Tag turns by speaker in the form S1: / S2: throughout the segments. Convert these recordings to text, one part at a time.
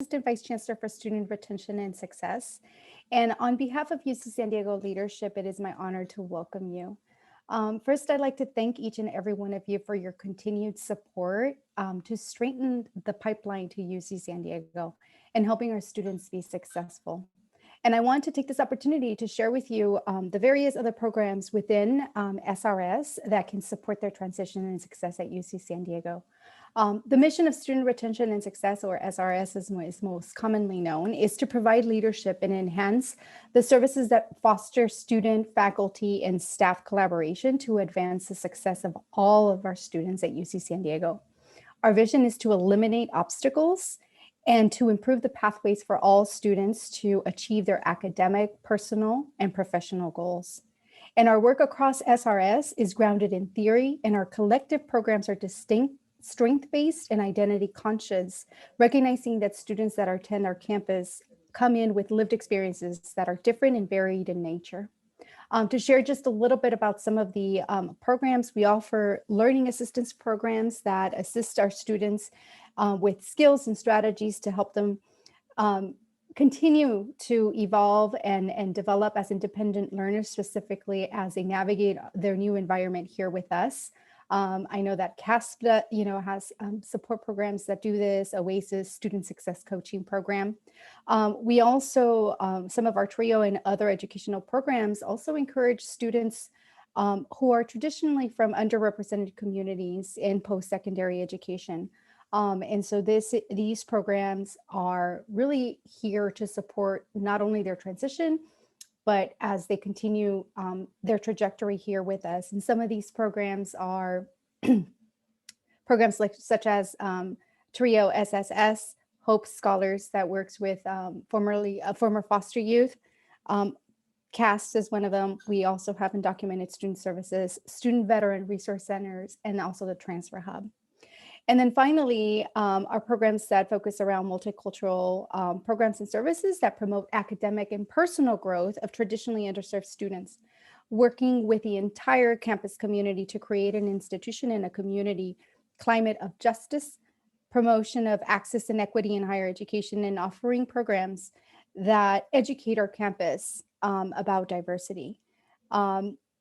S1: Assistant Vice Chancellor for Student Retention and Success. And on behalf of UC San Diego leadership, it is my honor to welcome you. First, I'd like to thank each and every one of you for your continued support to strengthen the pipeline to UC San Diego and helping our students be successful. And I want to take this opportunity to share with you the various other programs within SRS that can support their transition and success at UC San Diego. The mission of Student Retention and Success, or SRS as is most commonly known, is to provide leadership and enhance the services that foster student, faculty, and staff collaboration to advance the success of all of our students at UC San Diego. Our vision is to eliminate obstacles and to improve the pathways for all students to achieve their academic, personal, and professional goals. And our work across SRS is grounded in theory, and our collective programs are distinct, strength-based, and identity conscious, recognizing that students that attend our campus come in with lived experiences that are different and varied in nature. To share just a little bit about some of the programs, we offer learning assistance programs that assist our students with skills and strategies to help them continue to evolve and develop as independent learners, specifically as they navigate their new environment here with us. I know that CASP, has support programs that do this, OASIS, Student Success Coaching Program. We also, some of our TRIO and other educational programs also encourage students who are traditionally from underrepresented communities in post-secondary education. And so these programs are really here to support not only their transition, but as they continue their trajectory here with us. And some of these programs are programs such as TRIO SSS, Hope Scholars, that works with former foster youth. CAST is one of them. We also have undocumented student services, student veteran resource centers, and also the transfer hub. And then finally, our programs that focus around multicultural programs and services that promote academic and personal growth of traditionally underserved students, working with the entire campus community to create an institution and a community climate of justice, promotion of access and equity in higher education, and offering programs that educate our campus about diversity.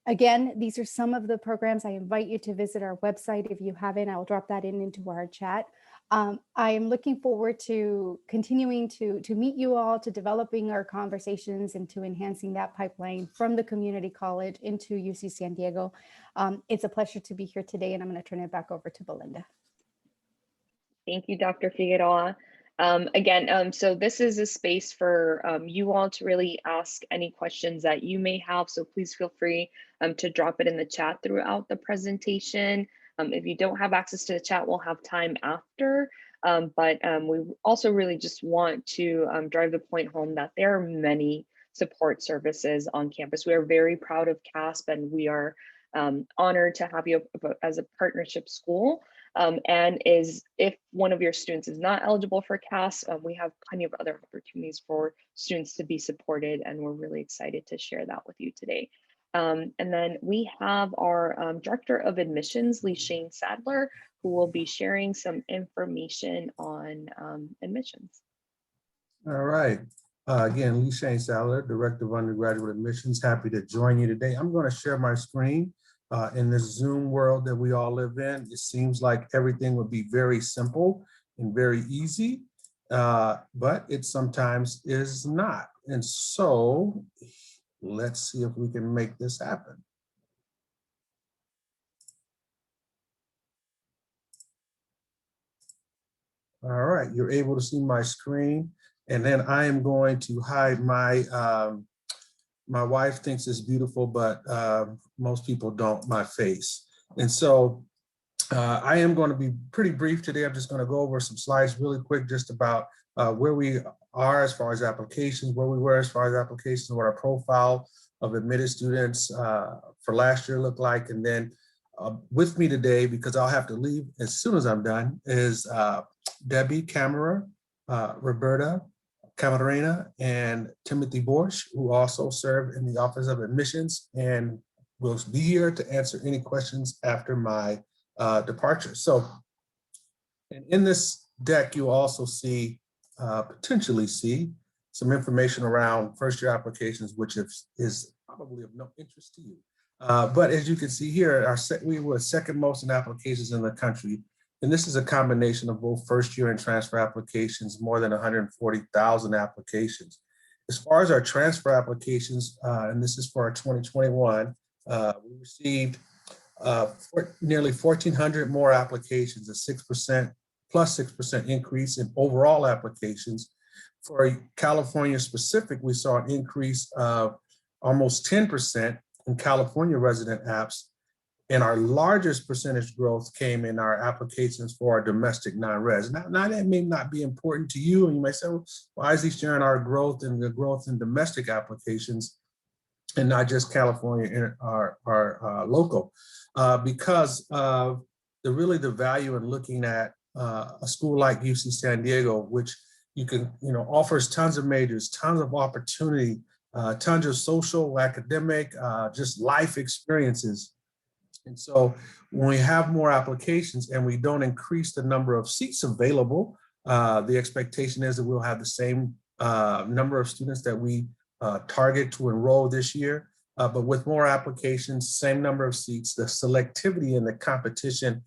S1: Again, these are some of the programs. I invite you to visit our website. If you haven't, I'll drop that into our chat. I am looking forward to continuing to meet you all, to developing our conversations and to enhancing that pipeline from the community college into UC San Diego. It's a pleasure to be here today, and I'm going to turn it back over to Belinda.
S2: Thank you, Dr. Figueroa. So this is a space for you all to really ask any questions that you may have. So please feel free to drop it in the chat throughout the presentation. If you don't have access to the chat, we'll have time after. We also really just want to drive the point home that there are many support services on campus. We are very proud of CASP, and we are honored to have you as a partnership school. If one of your students is not eligible for CAS, we have plenty of other opportunities for students to be supported, and we're really excited to share that with you today. And then we have our Director of Admissions, Shane Sadler, who will be sharing some information on admissions.
S3: All right. Again, Shane Saller, Director of Undergraduate Admissions, happy to join you today. I'm going to share my screen. In this Zoom world that we all live in, it seems like everything would be very simple and very easy, but it sometimes is not. And so let's see if we can make this happen. All right, you're able to see my screen, and then I am going to hide my wife thinks it's beautiful, but most people don't, my face. And so I am going to be pretty brief today. I'm just going to go over some slides really quick just about where we are as far as applications, where we were as far as applications, what our profile of admitted students for last year looked like. And then with me today, because I'll have to leave as soon as I'm done, is Debbie Camera, Roberta Camarena, and Timothy Borsch, who also serve in the Office of Admissions and will be here to answer any questions after my departure. So, and in this deck, you also see potentially see some information around first-year applications, which is probably of no interest to you. But as you can see here, we were second most in applications in the country. And this is a combination of both first-year and transfer applications, more than 140,000 applications. As far as our transfer applications, and this is for our 2021, we received nearly 1,400 more applications, a 6% plus 6% increase in overall applications. For California specific, we saw an increase of almost 10% in California resident apps. And our largest percentage growth came in our applications for our domestic non-res. Now that may not be important to you, and you may say, well, why is he sharing our growth and the growth in domestic applications and not just California and our local? Because of the value in looking at a school like UC San Diego, which offers tons of majors, tons of opportunity, tons of social, academic, just life experiences. And so when we have more applications and we don't increase the number of seats available, the expectation is that we'll have the same number of students that we target to enroll this year. But with more applications, same number of seats, the selectivity and the competition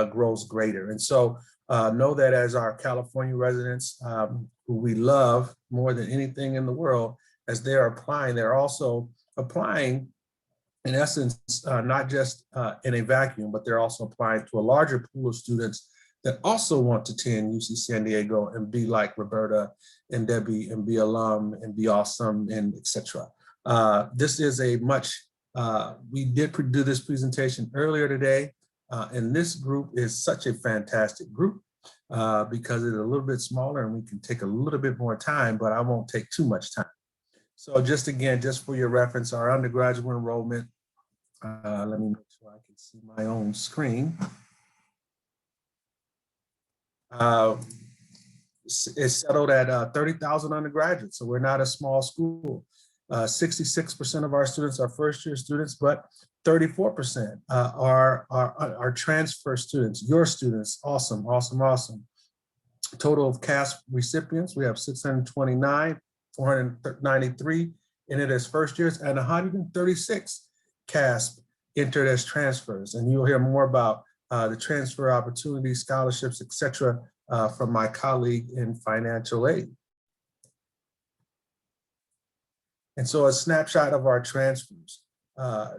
S3: grows greater. And so know that as our California residents, who we love more than anything in the world, as they're applying, they're also applying in essence, not just in a vacuum, but they're also applying to a larger pool of students that also want to attend UC San Diego and be like Roberta and Debbie and be alum and be awesome and etc. This is a we did do this presentation earlier today, and this group is such a fantastic group because it's a little bit smaller and we can take a little bit more time, but I won't take too much time. So just for your reference, our undergraduate enrollment, let me make sure I can see my own screen. It's settled at 30,000 undergraduates, so we're not a small school. 66% of our students are first-year students, but 34% are transfer students, your students. Awesome, awesome, awesome. Total of CASP recipients, we have 629, 493 entered as first years, and 136 CASP entered as transfers. And you'll hear more about the transfer opportunities, scholarships, etc., from my colleague in financial aid. And so a snapshot of our transfers,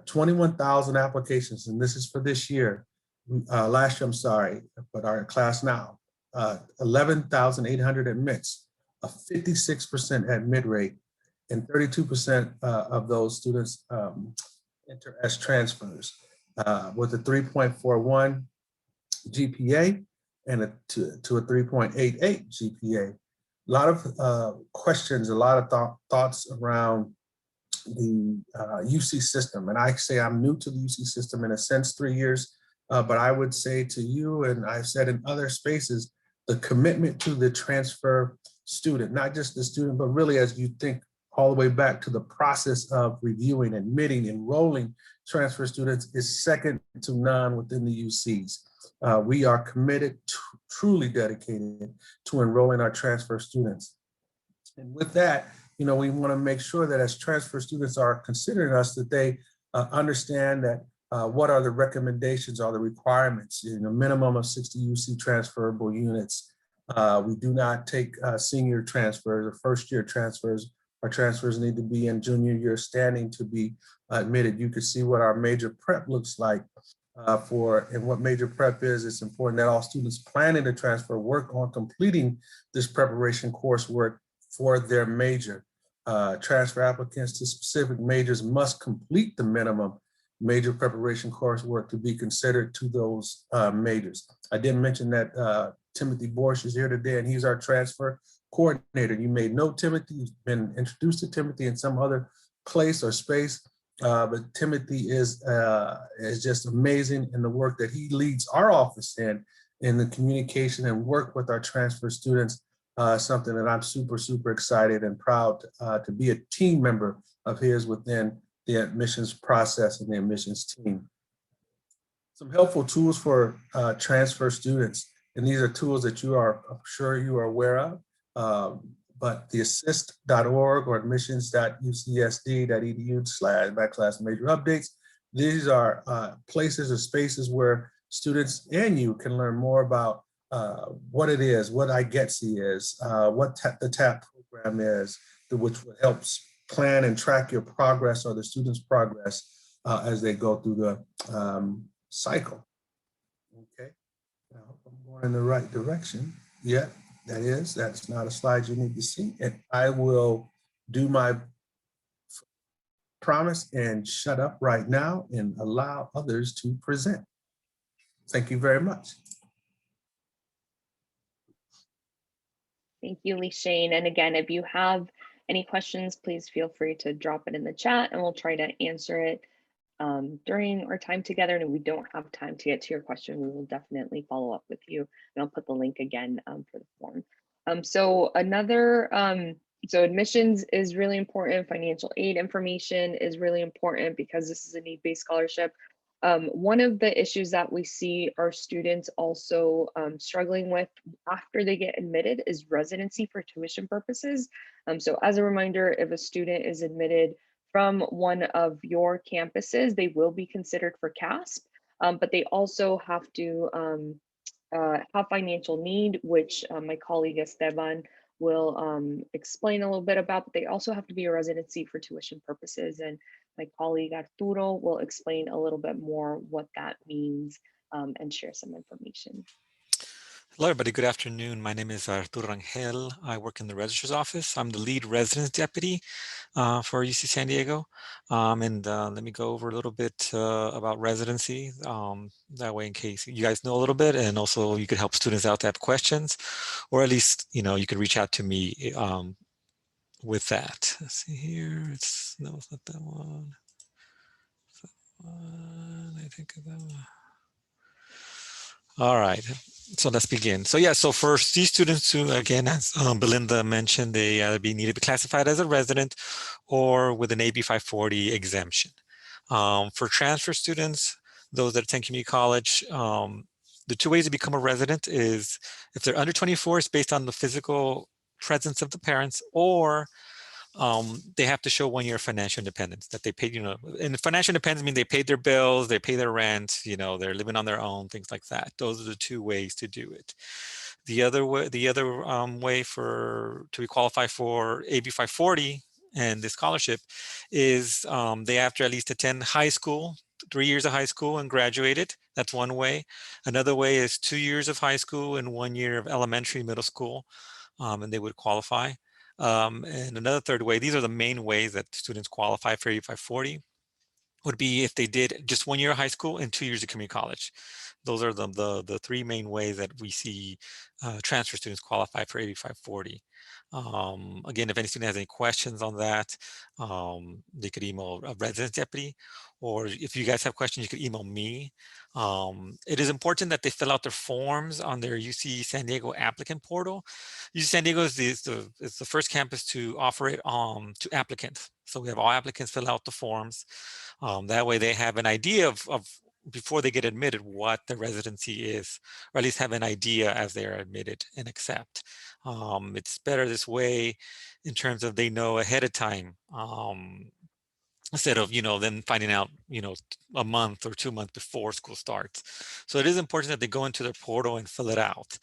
S3: 21,000 applications, and this is for this year. Last year, I'm sorry, but our class now, 11,800 admits, a 56% admit rate, and 32% of those students enter as transfers with a 3.41 GPA and to a 3.88 GPA. A lot of questions, a lot of thoughts around the UC system. And I say I'm new to the UC system in a sense, 3 years, but I would say to you, and I've said in other spaces, the commitment to the transfer student, not just the student, but really as you think all the way back to the process of reviewing, admitting, enrolling transfer students is second to none within the UCs. We are committed, truly dedicated to enrolling our transfer students. And with that, we want to make sure that as transfer students are considering us, that they understand that what are the recommendations or the requirements, minimum of 60 UC transferable units. We do not take senior transfers or first year transfers. Our transfers need to be in junior year standing to be admitted. You can see what our major prep looks like and what major prep is. It's important that all students planning to transfer work on completing this preparation coursework for their major. Transfer applicants to specific majors must complete the minimum major preparation coursework to be considered to those majors. I didn't mention that Timothy Borsch is here today, and he's our transfer coordinator. You may know Timothy, you've been introduced to Timothy in some other place or space, but Timothy is just amazing in the work that he leads our office in the communication and work with our transfer students, something that I'm super, super excited and proud to be a team member of his within the admissions process and the admissions team. Some helpful tools for transfer students, and these are tools that I'm sure you are aware of. But the assist.org or admissions.ucsd.edu/major updates, these are places or spaces where students and you can learn more about what it is, what iGETC is, what the TAP program is, which helps plan and track your progress or the students' progress as they go through the cycle. Okay, I hope I'm going in the right direction. Yeah, that's not a slide you need to see. And I will do my promise and shut up right now and allow others to present. Thank you very much.
S2: Thank you, Shane. And again, if you have any questions, please feel free to drop it in the chat and we'll try to answer it during our time together. And if we don't have time to get to your question, we will definitely follow up with you. And I'll put the link again for the form. So admissions is really important. Financial aid information is really important because this is a need-based scholarship. One of the issues that we see our students also struggling with after they get admitted is residency for tuition purposes. So as a reminder, if a student is admitted from one of your campuses, they will be considered for CASP, but they also have to have financial need, which my colleague Esteban will explain a little bit about, but they also have to be a residency for tuition purposes. And my colleague Arturo will explain a little bit more what that means and share some information.
S4: Hello, everybody. Good afternoon. My name is Arturo Rangel. I work in the registrar's office. I'm the lead residence deputy for UC San Diego. Let me go over a little bit about residency. That way, in case you guys know a little bit, and also you could help students out that have questions, or at least, you could reach out to me with that. Let's see here. No, it's not that one. I think of that one. All right, so let's begin. So yeah, so for these students who, again, as Belinda mentioned, they either need to be classified as a resident or with an AB 540 exemption. For transfer students, those that attend community college, the two ways to become a resident is if they're under 24, it's based on the physical presence of the parents, or they have to show 1 year of financial independence that they paid, and financial independence means they paid their bills, they pay their rent, they're living on their own, things like that. Those are the two ways to do it. The other way, way to qualify for AB 540 and the scholarship is they have to at least attend high school, 3 years of high school and graduated. That's one way. Another way is 2 years of high school and 1 year of elementary, middle school, and they would qualify. And another third way, these are the main ways that students qualify for 8540, would be if they did just 1 year of high school and 2 years of community college. Those are the three main ways that we see transfer students qualify for 8540. Again, if any student has any questions on that, they could email a residence deputy, or if you guys have questions, you could email me. It is important that they fill out their forms on their UC San Diego applicant portal. UC San Diego is the first campus to offer it to applicants. So we have all applicants fill out the forms. That way they have an idea of before they get admitted what the residency is, or at least have an idea as they are admitted and accept. It's better this way in terms of they know ahead of time, instead of, then finding out, a month or 2 months before school starts. So it is important that they go into their portal and fill it out.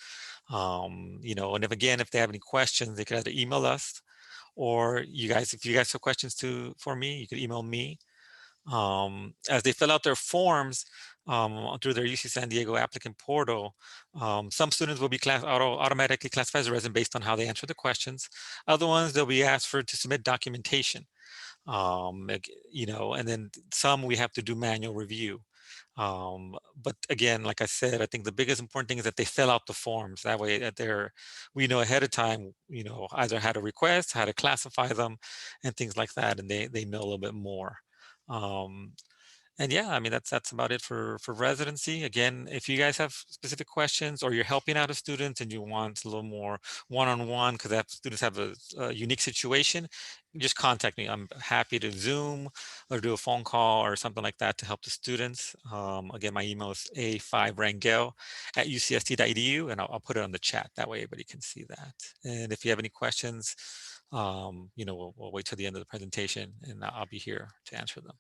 S4: And if they have any questions, they could either email us, or if you guys have questions for me, you could email me. As they fill out their forms through their UC San Diego applicant portal, some students will be automatically classified as a resident based on how they answer the questions. Other ones, they'll be asked to submit documentation. And then some we have to do manual review. But again, like I said, I think the biggest important thing is that they fill out the forms. That way that we know ahead of time, either how to request, how to classify them, and things like that, and they know a little bit more. And yeah, I mean, that's about it for residency. Again, if you guys have specific questions or you're helping out a student and you want a little more one-on-one because students have a unique situation, just contact me. I'm happy to Zoom or do a phone call or something like that to help the students. Again, my email is a5rangel@ucsd.edu, and I'll put it on the chat. That way everybody can see that. And if you have any questions, we'll wait till the end of the presentation and I'll be here to answer them.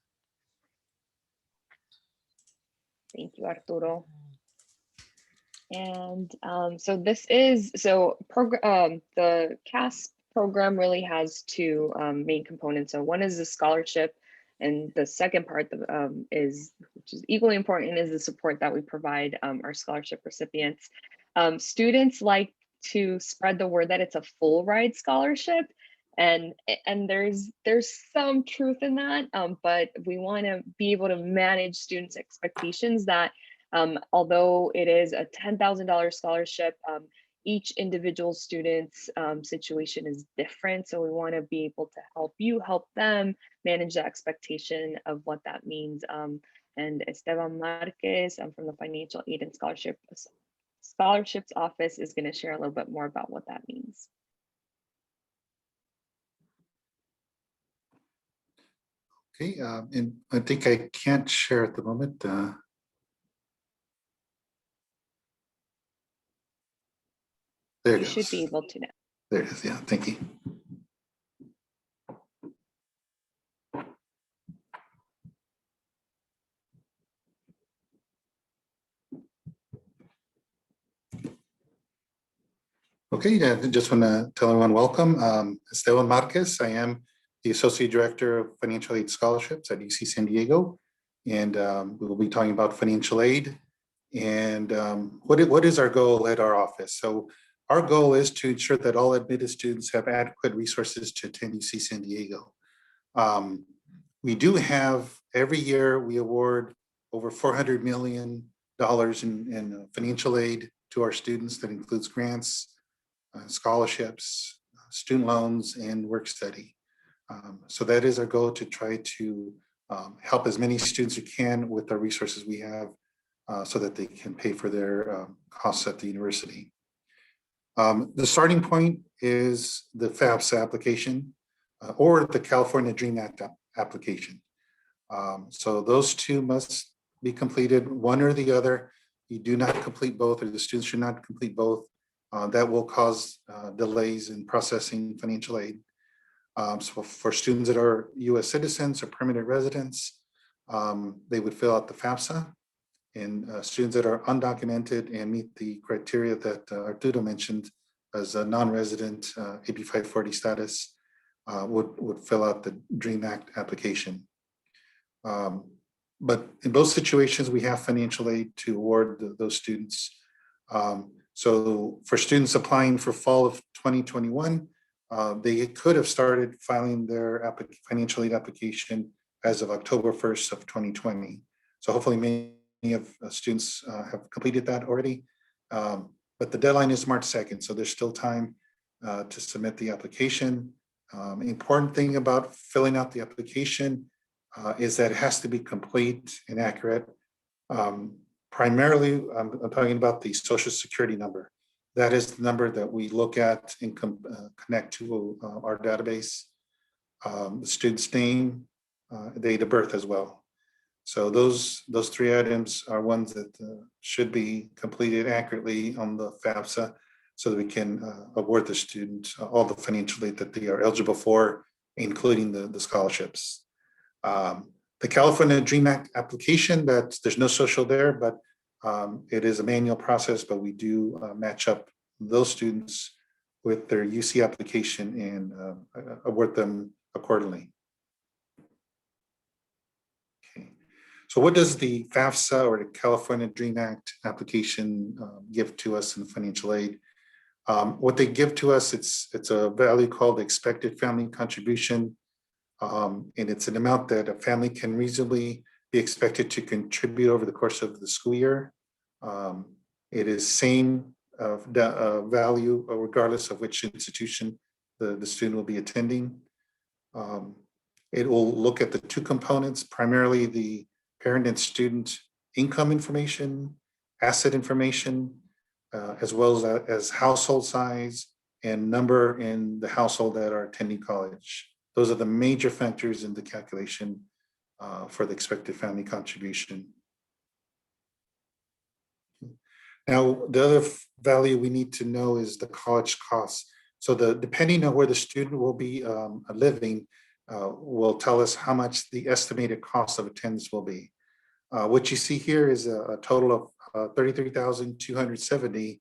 S2: Thank you, Arturo. And so this is, the CASP program really has two main components. So one is the scholarship, and the second part which is equally important, is the support that we provide our scholarship recipients. Students like to spread the word that it's a full ride scholarship, and there's some truth in that, but we want to be able to manage students' expectations that although it is a $10,000 scholarship, each individual student's situation is different. So we want to be able to help them manage the expectation of what that means. And Esteban Marquez from the Financial Aid and Scholarships Office is going to share a little bit more about what that means.
S5: Okay, and I think I can't share at the moment. There it
S2: You
S5: goes.
S2: should be able to now.
S5: There it is. Yeah, thank you. Okay, I just want to tell everyone welcome. Esteban Marquez. I am the Associate Director of Financial Aid Scholarships at UC San Diego. And we will be talking about financial aid and what is our goal at our office. So our goal is to ensure that all admitted students have adequate resources to attend UC San Diego. We do have, every year we award over $400 million in financial aid to our students. That includes grants, scholarships, student loans, and work study. So that is our goal, to try to help as many students as we can with the resources we have so that they can pay for their costs at the university. The starting point is the FAFSA application or the California Dream Act application. So those two must be completed, one or the other. You do not complete both, or the students should not complete both. That will cause delays in processing financial aid. So for students that are US citizens or permanent residents, they would fill out the FAFSA. And students that are undocumented and meet the criteria that Arturo mentioned as a non-resident AB 540 status would fill out the DREAM Act application. But in both situations, we have financial aid to award those students. So for students applying for fall of 2021, they could have started filing their financial aid application as of October 1st of 2020. So hopefully many of students have completed that already. But the deadline is March 2nd, so there's still time to submit the application. Important thing about filling out the application is that it has to be complete and accurate. Primarily, I'm talking about the Social Security number. That is the number that we look at and connect to our database. The student's name, date of birth as well. So those three items are ones that should be completed accurately on the FAFSA so that we can award the student all the financial aid that they are eligible for, including the scholarships. The California Dream Act application, there's no social there, but it is a manual process, but we do match up those students with their UC application and award them accordingly. Okay. So what does the FAFSA or the California Dream Act application give to us in financial aid? What they give to us, it's a value called expected family contribution. And it's an amount that a family can reasonably be expected to contribute over the course of the school year. It is same value regardless of which institution the student will be attending. It will look at the two components, primarily the parent and student income information, asset information, as well as household size and number in the household that are attending college. Those are the major factors in the calculation for the expected family contribution. Now, the other value we need to know is the college costs. So depending on where the student will be living will tell us how much the estimated cost of attendance will be. What you see here is a total of $33,270,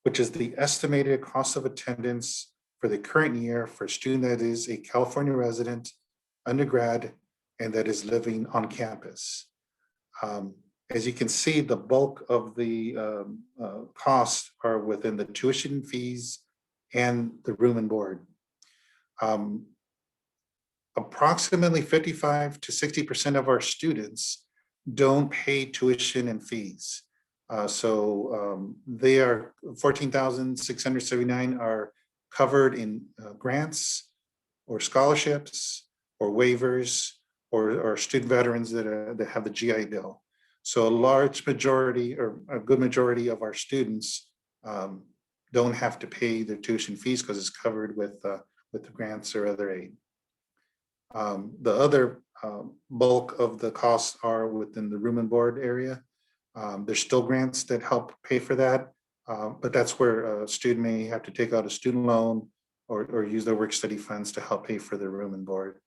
S5: which is the estimated cost of attendance for the current year for a student that is a California resident, undergrad, and that is living on campus. As you can see, the bulk of the costs are within the tuition fees and the room and board. Approximately 55 to 60% of our students don't pay tuition and fees. They are 14,679 are covered in grants or scholarships or waivers or student veterans that have the GI Bill. So a large majority or a good majority of our students don't have to pay their tuition fees because it's covered with the grants or other aid. The other bulk of the costs are within the room and board area. There's still grants that help pay for that, but that's where a student may have to take out a student loan or use their work study funds to help pay for their room and board.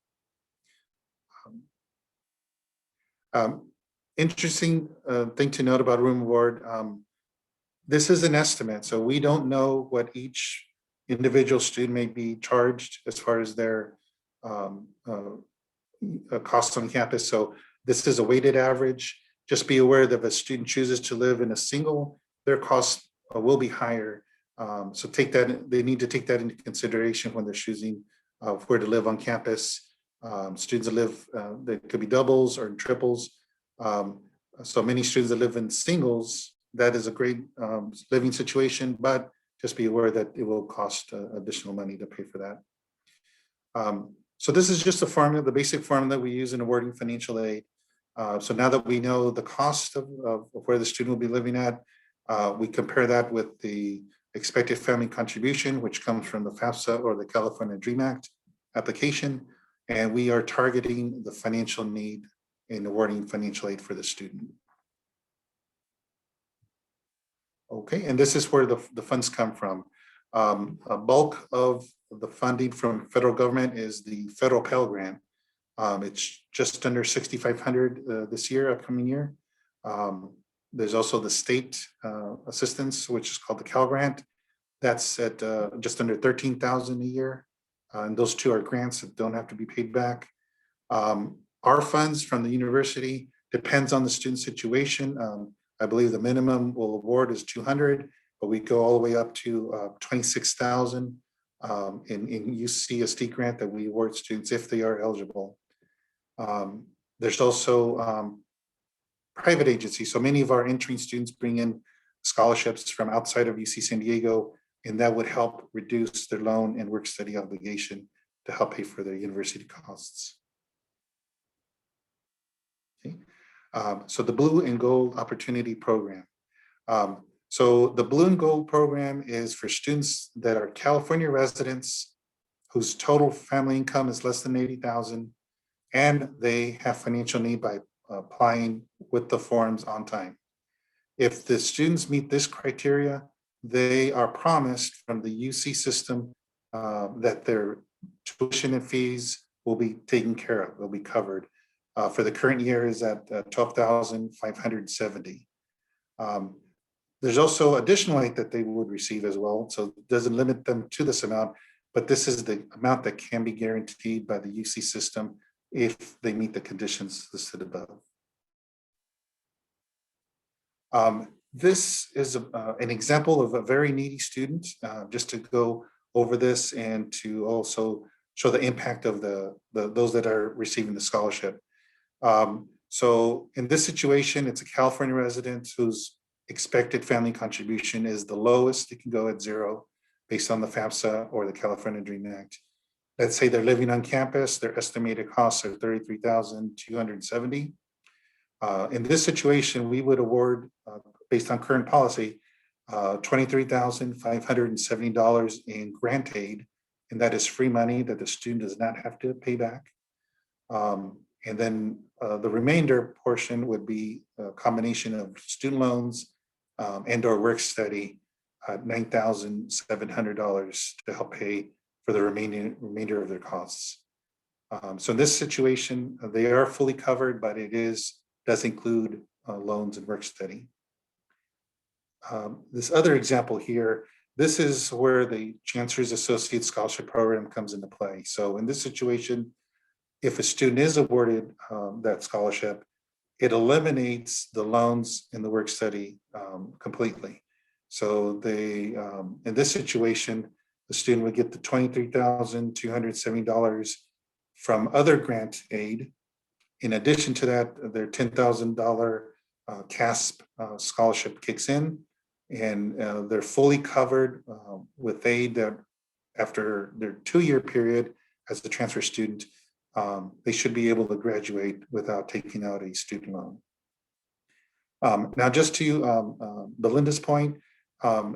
S5: Interesting thing to note about room and board, this is an estimate, so we don't know what each individual student may be charged as far as their costs on campus. So this is a weighted average. Just be aware that if a student chooses to live in a single, their costs will be higher. So they need to take that into consideration when they're choosing where to live on campus. Students that live, they could be doubles or triples. So many students that live in singles, that is a great living situation, but just be aware that it will cost additional money to pay for that. So this is just a formula, the basic formula that we use in awarding financial aid. So now that we know the cost of where the student will be living at, we compare that with the expected family contribution, which comes from the FAFSA or the California Dream Act application, and we are targeting the financial need in awarding financial aid for the student. Okay, and this is where the funds come from. A bulk of the funding from federal government is the federal Pell Grant. It's just under $6,500 this year, upcoming year. There's also the state assistance, which is called the Cal Grant. That's at just under $13,000 a year. And those two are grants that don't have to be paid back. Our funds from the university depends on the student situation. I believe the minimum we'll award is $200, but we go all the way up to $26,000 in UCSD grant that we award students if they are eligible. There's also private agencies. So many of our entering students bring in scholarships from outside of UC San Diego, and that would help reduce their loan and work study obligation to help pay for their university costs. Okay. So the Blue and Gold Opportunity Program. So the Blue and Gold program is for students that are California residents whose total family income is less than $80,000, and they have financial need by applying with the forms on time. If the students meet this criteria, they are promised from the UC system that their tuition and fees will be taken care of, will be covered. For the current year is at $12,570. There's also additional aid that they would receive as well, so it doesn't limit them to this amount, but this is the amount that can be guaranteed by the UC system if they meet the conditions listed above. This is an example of a very needy student, just to go over this and to also show the impact of those that are receiving the scholarship. So in this situation, it's a California resident whose expected family contribution is the lowest. It can go at 0 based on the FAFSA or the California Dream Act. Let's say they're living on campus, their estimated costs are $33,270. In this situation, we would award, based on current policy, $23,570 in grant aid, and that is free money that the student does not have to pay back. And then the remainder portion would be a combination of student loans and or work study, $9,700 to help pay for the remainder of their costs. So in this situation, they are fully covered, but it does include loans and work study. This other example here, this is where the Chancellors Associate Scholarship Program comes into play. So in this situation, if a student is awarded that scholarship, it eliminates the loans and the work study completely. So they, in this situation, the student would get the $23,270 from other grant aid. In addition to that, their $10,000 CASP scholarship kicks in, and they're fully covered with aid that after their 2-year period as a transfer student, they should be able to graduate without taking out a student loan. Now, just to Belinda's point,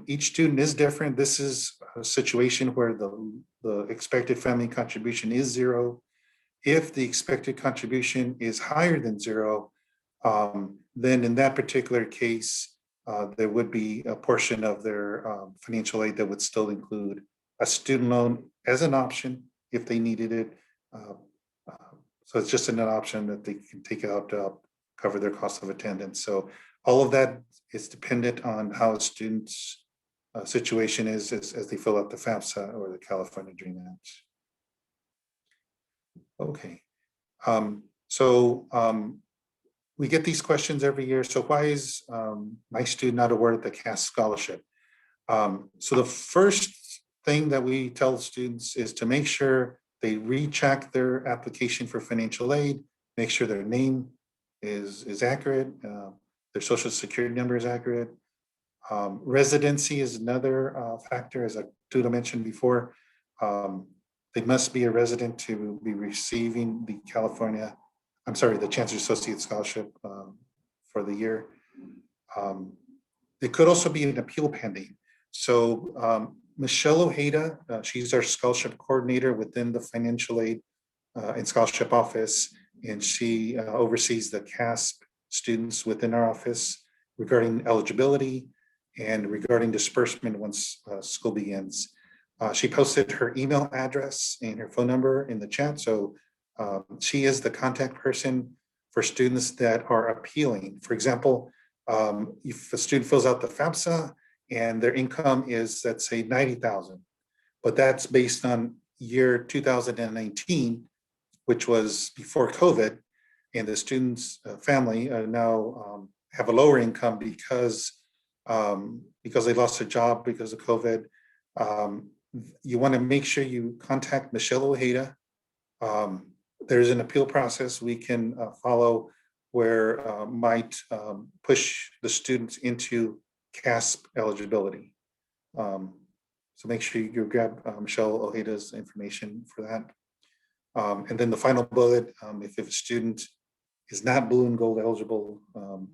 S5: each student is different. This is a situation where the expected family contribution is 0. If the expected contribution is higher than 0, then in that particular case, there would be a portion of their financial aid that would still include a student loan as an option if they needed it. So it's just an option that they can take out to cover their cost of attendance. So all of that is dependent on how a student's situation is as they fill out the FAFSA or the California Dream Act. Okay, we get these questions every year. So why is my student not awarded the CASP scholarship? So the first thing that we tell students is to make sure they recheck their application for financial aid, make sure their name is accurate, their social security number is accurate. Residency is another factor, as Tuda mentioned before. They must be a resident to be receiving the the Chancellor Associate Scholarship for the year. It could also be an appeal pending. So Michelle Ojeda, she's our scholarship coordinator within the financial aid and scholarship office, and she oversees the CASP students within our office regarding eligibility and regarding disbursement once school begins. She posted her email address and her phone number in the chat. So she is the contact person for students that are appealing. For example, if a student fills out the FAFSA and their income is, let's say, $90,000, but that's based on year 2019, which was before COVID, and the student's family now have a lower income because they lost their job because of COVID. You want to make sure you contact Michelle Ojeda. There's an appeal process we can follow where might push the students into CASP eligibility. So make sure you grab Michelle Ojeda's information for that. And then the final bullet, if a student is not blue and gold eligible,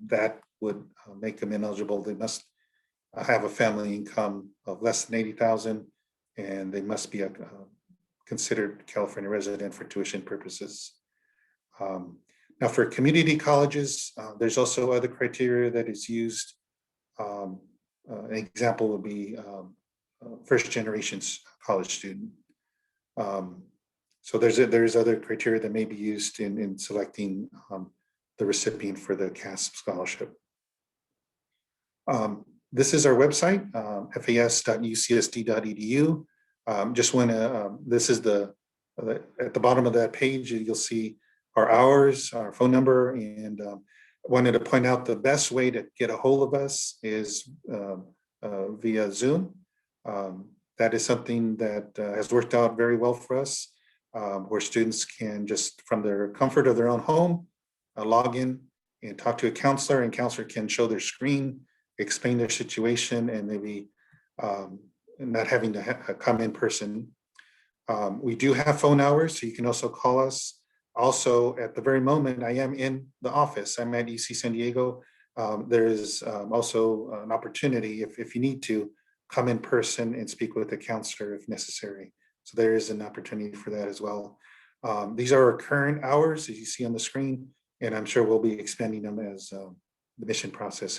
S5: that would make them ineligible. They must have a family income of less than 80,000, and they must be a considered California resident for tuition purposes. Now for community colleges, there's also other criteria that is used. An example would be first generation college student. So there's other criteria that may be used in selecting the recipient for the CASP scholarship. This is our website, fas.ucsd.edu. Just want to, this is at the bottom of that page, you'll see our hours, our phone number, and wanted to point out the best way to get a hold of us is via Zoom. That is something that has worked out very well for us, where students can just from their comfort of their own home, log in and talk to a counselor, and counselor can show their screen, explain their situation, and maybe not having to come in person. We do have phone hours, so you can also call us Also, at the very moment, I am in the office. I'm at UC San Diego. There is also an opportunity, if you need to, come in person and speak with the counselor if necessary. So there is an opportunity for that as well. These are our current hours, as you see on the screen, and I'm sure we'll be expanding them as the admission process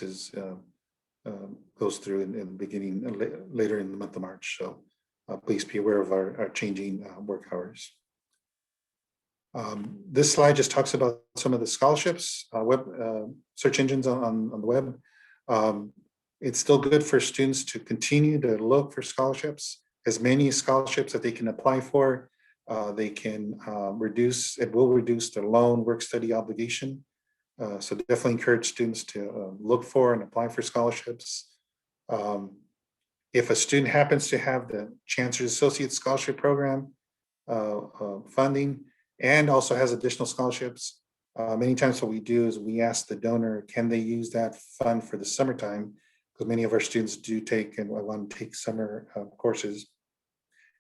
S5: goes through in the beginning, later in the month of March. So please be aware of our changing work hours. This slide just talks about some of the scholarships, web search engines on the web. It's still good for students to continue to look for scholarships, as many scholarships that they can apply for. They can it will reduce their loan work study obligation. So definitely encourage students to look for and apply for scholarships. If a student happens to have the Chancellors Associate Scholarship Program funding, and also has additional scholarships, many times what we do is we ask the donor, can they use that fund for the summertime? Because many of our students do take and want to take summer courses,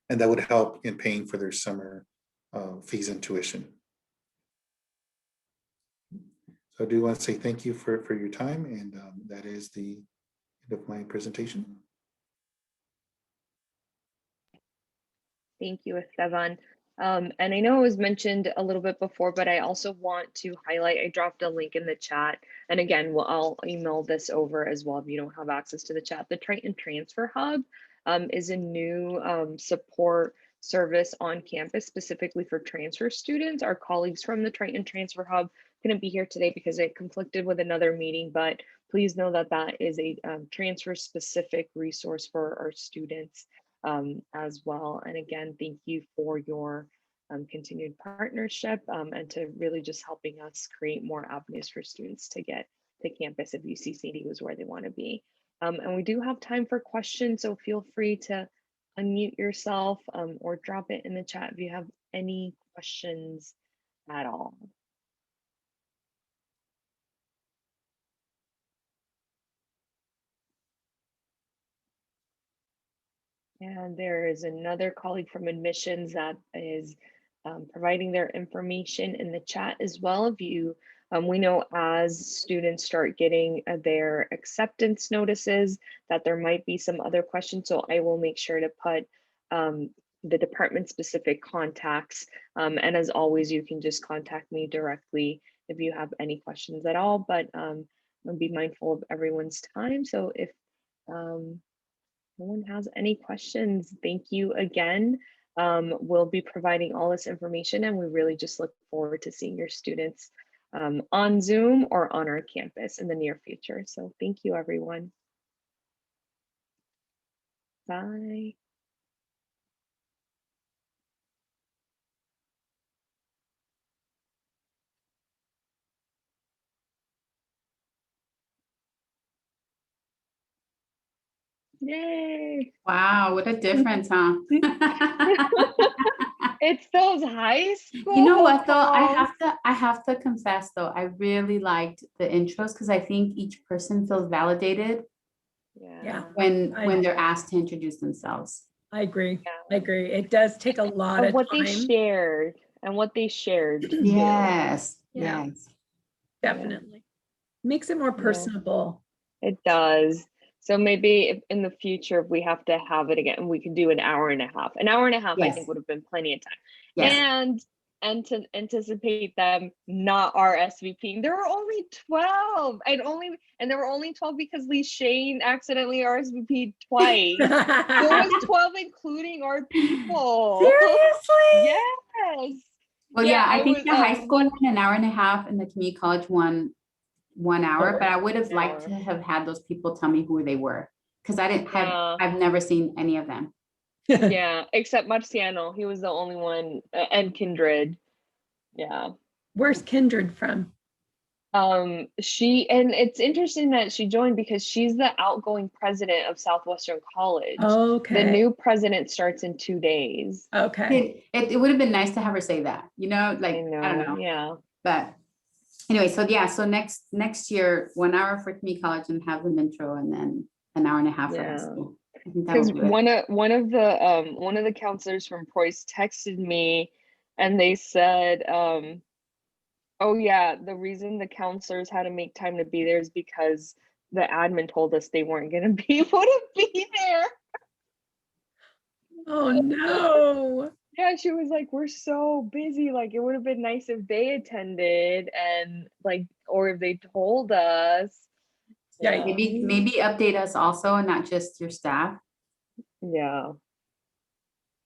S5: and that would help in paying for their summer fees and tuition. So I do want to say thank you for your time, and that is the end of my presentation.
S2: Thank you, Esteban. And I know it was mentioned a little bit before, but I also want to highlight, I dropped a link in the chat. And again, I'll email this over as well if you don't have access to the chat. The Triton Transfer Hub is a new support service on campus specifically for transfer students. Our colleagues from the Triton Transfer Hub couldn't be here today because it conflicted with another meeting, but please know that that is a transfer specific resource for our students as well. And again, thank you for your continued partnership and to really just helping us create more avenues for students to get to campus if UC San Diego is where they want to be. And we do have time for questions, so feel free to unmute yourself or drop it in the chat if you have any questions at all. And there is another colleague from admissions that is providing their information in the chat as well. If you, we know as students start getting their acceptance notices that there might be some other questions. So I will make sure to put the department specific contacts. And as always, you can just contact me directly if you have any questions at all, but I'll be mindful of everyone's time. So if no one has any questions, thank you again. We'll be providing all this information and we really just look forward to seeing your students on Zoom or on our campus in the near future. So thank you, everyone. Bye. Yay.
S6: Wow, what a difference, huh?
S2: It's those high school.
S6: You know what though? I have to confess though, I really liked the intros because I think each person feels validated
S2: Yeah.
S6: when they're asked to introduce themselves.
S7: I agree.
S2: Yeah.
S7: I agree. It does take a lot of
S2: what
S7: time.
S2: they shared and what they shared. too.
S6: Yes.
S7: Yeah.
S6: Yes.
S7: Definitely. Makes it more personable.
S2: It does. So maybe if in the future, if we have to have it again, we can do an hour and a half. An hour and a half, I
S6: Yes.
S2: think would have been plenty of time.
S6: Yes.
S2: And to anticipate them not RSVPing. There were only 12 and there were only 12 because Lee Shane accidentally RSVP'd twice. There was 12 including our people.
S6: Seriously?
S2: Yes.
S6: Well, yeah, I think the high school one, an hour and a half, and the community college one, 1 hour, but I would have liked to have had those people tell me who they were because I've never seen any of them.
S2: Yeah, except Marciano. He was the only one, and Kindred. Yeah.
S7: Where's Kindred from?
S2: And it's interesting that she joined because she's the outgoing president of Southwestern College.
S7: Okay.
S2: The new president starts in 2 days.
S7: Okay.
S6: It would have been nice to have her say that, you know, like, I don't know.
S2: Yeah.
S6: But anyway, so yeah, so next year, 1 hour for community college and have an intro and then an hour and a half for high school.
S2: Because one of the counselors from Preuss texted me and they said Oh yeah, the reason the counselors had to make time to be there is because the admin told us they weren't going to be able to be there.
S7: Oh, no.
S2: Yeah, she was like, we're so busy. Like, it would have been nice if they attended and like, or if they told us.
S7: Yeah.
S6: Maybe update us also and not just your staff.
S2: Yeah.